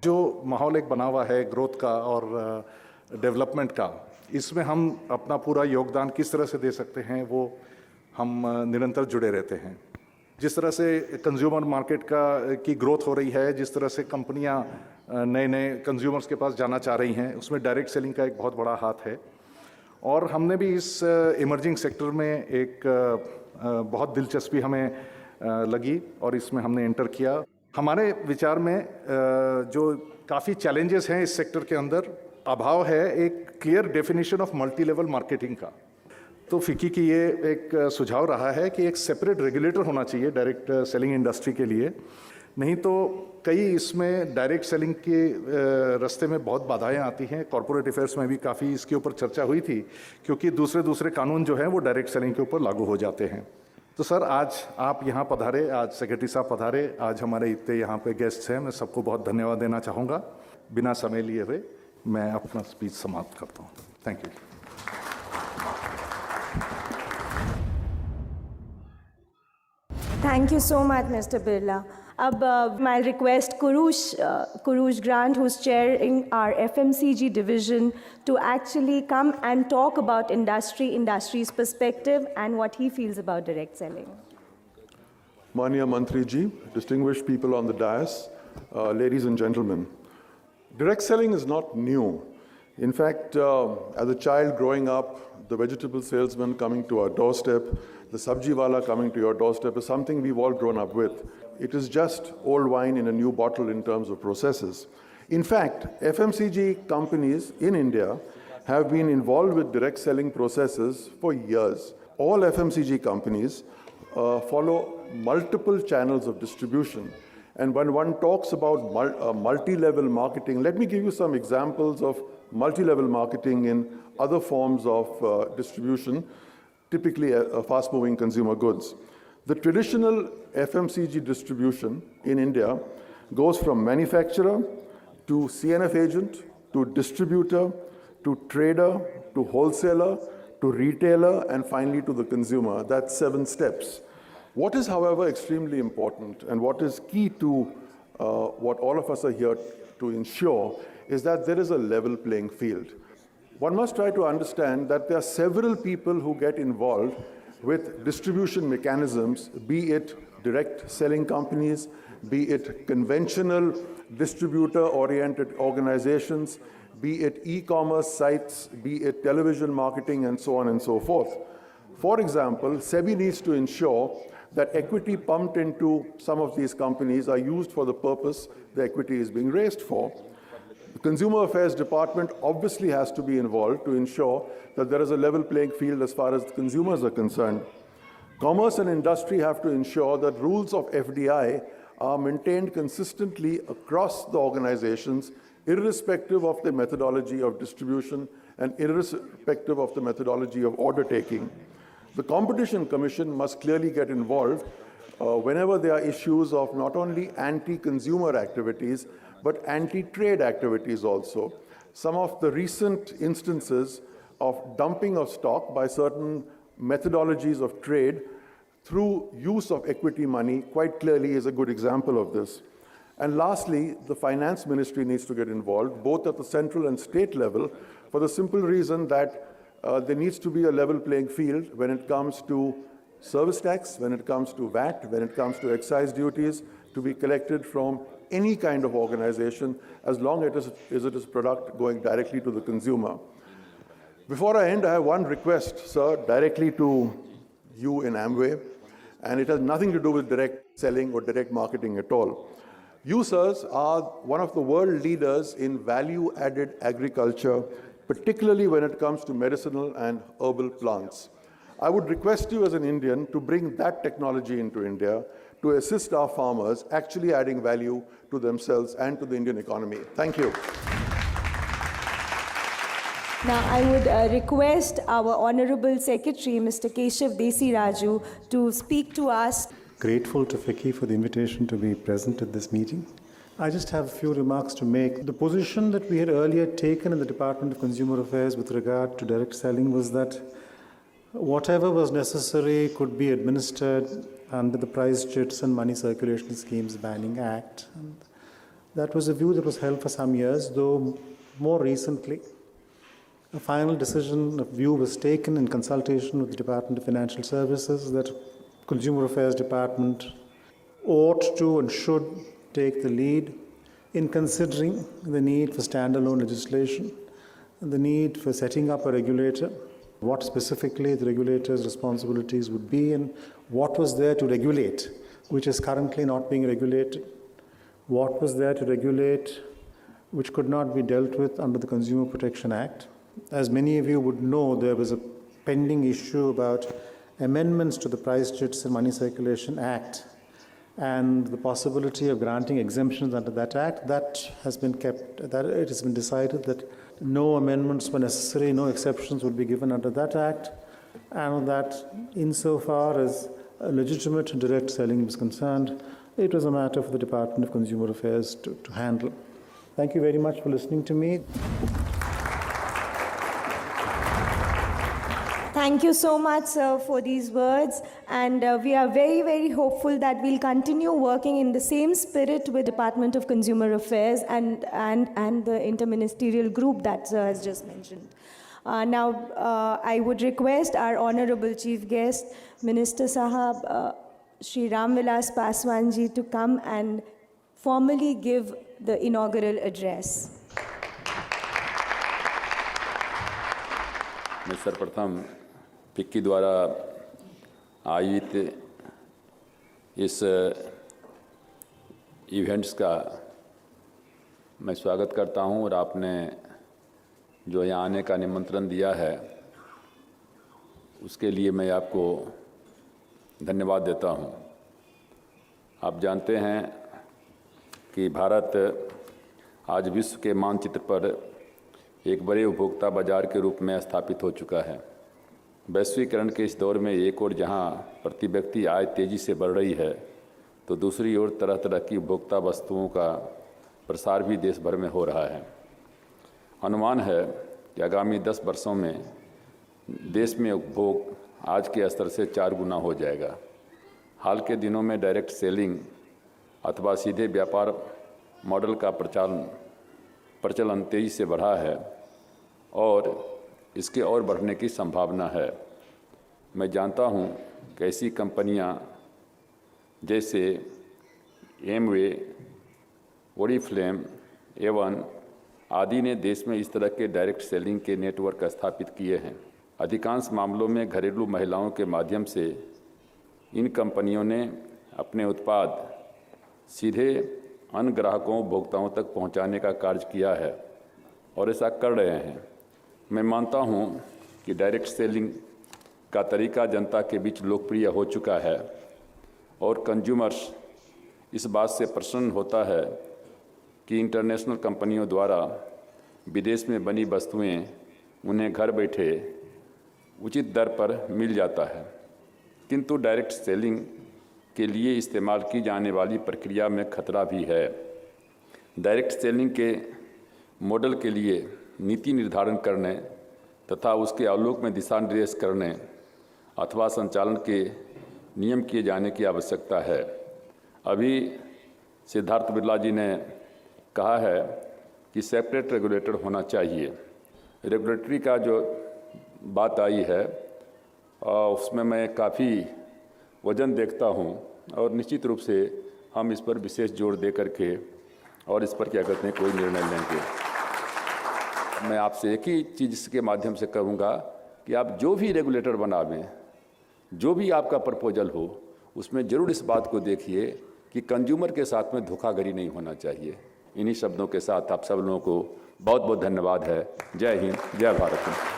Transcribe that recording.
जो माहौल एक बना हुआ है ग्रोथ का और डेवलपमेंट का, इसमें हम अपना पूरा योगदान किस तरह से दे सकते हैं वो हम निरंतर जुड़े रहते हैं। जिस तरह से कंज्यूमर मार्केट की ग्रोथ हो रही है, जिस तरह से कंपनियां नए नए कंज्यूमर्स के पास जाना चाह रही हैं, उसमें डायरेक्ट सेलिंग का एक बहुत बड़ा हाथ है। और हमने भी इस इमर्जिंग सेक्टर में एक बहुत दिलचस्पी हमें लगी और इसमें हमने एंटर किया। हमारे विचार में जो काफ़ी चैलेंजेस हैं इस सेक्टर के अंदर, अभाव है एक clear definition of multi level marketing का। तो फिक्की की ये एक सुझाव रहा है कि एक सेपरेट रेगुलेटर होना चाहिए डायरेक्ट सेलिंग इंडस्ट्री के लिए, नहीं तो कई इसमें डायरेक्ट सेलिंग के रास्ते में बहुत बाधाएं आती हैं। कॉर्पोरेट अफेयर्स में भी काफ़ी इसके ऊपर चर्चा हुई थी, क्योंकि दूसरे कानून जो हैं वो डायरेक्ट सेलिंग के ऊपर लागू हो जाते हैं। तो सर, आज आप यहाँ पधारे, आज सेक्रेटरी साहब पधारे, आज हमारे इतने यहाँ पे गेस्ट्स हैं, मैं सबको बहुत धन्यवाद देना चाहूँगा। बिना समय लिए हुए मैं अपना स्पीच समाप्त करता हूँ। Thank you. Thank you so much, Mr. Birla. I'll request Kurush Grant, who's chairing our FMCG division, to actually come and talk about industry's perspective and what he feels about direct selling. Manya Mantri ji, distinguished people on the dais, ladies and gentlemen, direct selling is not new. In fact, as a child growing up, the vegetable salesman coming to our doorstep, the sabji wala coming to your doorstep is something we've all grown up with. It is just old wine in a new bottle in terms of processes. In fact, FMCG companies in India have been involved with direct selling processes for years. All FMCG companies follow multiple channels of distribution. And when one talks about multi-level marketing, let me give you some examples of multi-level marketing in other forms of distribution, typically fast-moving consumer goods. The traditional FMCG distribution in India goes from manufacturer to CNF agent, to distributor, to trader, to wholesaler, to retailer, and finally to the consumer. That's 7 steps. What is, however, extremely important and what is key to what all of us are here to ensure is that there is a level playing field. One must try to understand that there are several people who get involved with distribution mechanisms, be it direct selling companies, be it conventional distributor-oriented organizations, be it e-commerce sites, be it television marketing, and so on and so forth. For example, SEBI needs to ensure that equity pumped into some of these companies are used for the purpose the equity is being raised for. The Consumer Affairs Department obviously has to be involved to ensure that there is a level playing field as far as consumers are concerned. Commerce and industry have to ensure that rules of FDI are maintained consistently across the organizations, irrespective of the methodology of distribution and irrespective of the methodology of order taking. The Competition Commission must clearly get involved whenever there are issues of not only anti-consumer activities, but anti-trade activities also. Some of the recent instances of dumping of stock by certain methodologies of trade through use of equity money quite clearly is a good example of this. And lastly, the Finance Ministry needs to get involved, both at the central and state level, for the simple reason that there needs to be a level playing field when it comes to service tax, when it comes to VAT, when it comes to excise duties to be collected from any kind of organization as long as it is product going directly to the consumer. Before I end, I have one request, sir, directly to you in Amway, and it has nothing to do with direct selling or direct marketing at all. You, sirs, are one of the world leaders in value-added agriculture, particularly when it comes to medicinal and herbal plants. I would request you as an Indian to bring that technology into India to assist our farmers actually adding value to themselves and to the Indian economy. Thank you. Now, I would request our Honorable Secretary, Mr. Keshav Desi Raju, to speak to us. Grateful to Ficky for the invitation to be present at this meeting. I just have a few remarks to make. The position that we had earlier taken in the Department of Consumer Affairs with regard to direct selling was that whatever was necessary could be administered under the Price Chits and Money Circulation Schemes Banning Act. And That was a view that was held for some years, though more recently, a final decision, a view was taken in consultation with the Department of Financial Services that Consumer Affairs Department ought to and should take the lead in considering the need for standalone legislation, the need for setting up a regulator, what specifically the regulator's responsibilities would be, and what was there to regulate, which is currently not being regulated, what was there to regulate, which could not be dealt with under the Consumer Protection Act. As many of you would know, there was a pending issue about amendments to the Price Chits and Money Circulation Act and the possibility of granting exemptions under that act. That has been kept, that it has been decided that no amendments were necessary, no exceptions would be given under that act, and that insofar as legitimate direct selling was concerned, it was a matter for the Department of Consumer Affairs to handle. Thank you very much for listening to me. Thank you so much, sir, for these words. And we are very, very hopeful that we'll continue working in the same spirit with Department of Consumer Affairs and the interministerial group that sir has just mentioned. Now, I would request our Honorable Chief Guest, Minister Sahab, Shri Ram Vilas Paswan ji, to come and formally give the inaugural address. मैं सर्वप्रथम FICCI द्वारा आयोजित इस events का मैं स्वागत करता हूं और आपने जो यहाँ आने का निमंत्रण दिया है उसके लिए मैं आपको धन्यवाद देता हूं। आप जानते हैं कि भारत आज विश्व के मानचित्र पर एक बड़े उपभोक्ता बाजार के रूप में स्थापित हो चुका है। वैश्वीकरण के इस दौर में एक ओर जहां प्रति व्यक्ति आय तेज़ी से बढ़ रही है तो दूसरी ओर तरह तरह की उपभोक्ता वस्तुओं का प्रसार भी देश भर में हो रहा है। अनुमान है कि आगामी 10 वर्षों में देश में उपभोग आज के स्तर से 4 गुना हो जाएगा। हाल के दिनों में डायरेक्ट सेलिंग अथवा सीधे व्यापार मॉडल का प्रचलन तेज़ी से बढ़ा है और इसके और बढ़ने की संभावना है। मैं जानता हूं कि ऐसी कंपनियां जैसे एमवे, ओरिफ्लेम, एवन आदि ने देश में इस तरह के डायरेक्ट सेलिंग के नेटवर्क स्थापित किए हैं। अधिकांश मामलों में घरेलू महिलाओं के माध्यम से इन कंपनियों ने अपने उत्पाद सीधे अन्य ग्राहकों उपभोक्ताओं तक पहुंचाने का कार्य किया है और ऐसा कर रहे हैं। मैं मानता हूं कि डायरेक्ट सेलिंग का तरीका जनता के बीच लोकप्रिय हो चुका है और कंज्यूमर्स इस बात से प्रसन्न होता है कि इंटरनेशनल कंपनियों द्वारा विदेश में बनी वस्तुएं उन्हें घर बैठे उचित दर पर मिल जाता है। किंतु डायरेक्ट सेलिंग के लिए इस्तेमाल की जाने वाली प्रक्रिया में खतरा भी है। डायरेक्ट सेलिंग के मॉडल के लिए नीति निर्धारण करने तथा उसके आलोक में दिशा निर्देश करने अथवा संचालन के नियम किए जाने की आवश्यकता है। अभी सिद्धार्थ बिरला जी ने कहा है कि सेपरेट रेगुलेटर होना चाहिए। रेगुलेटरी का जो बात आई है उसमें मैं काफ़ी वजन देखता हूं और निश्चित रूप से हम इस पर विशेष जोर दे करके और इस पर क्या कहते हैं कोई निर्णय लेंगे। मैं आपसे एक ही चीज़ के माध्यम से कहूँगा कि आप जो भी रेगुलेटर बनावें, जो भी आपका प्रपोजल हो, उसमें ज़रूर इस बात को देखिए कि कंज्यूमर के साथ में धोखाधड़ी नहीं होना चाहिए। इन्हीं शब्दों के साथ आप सब लोगों को बहुत बहुत धन्यवाद है। जय हिंद, जय भारत।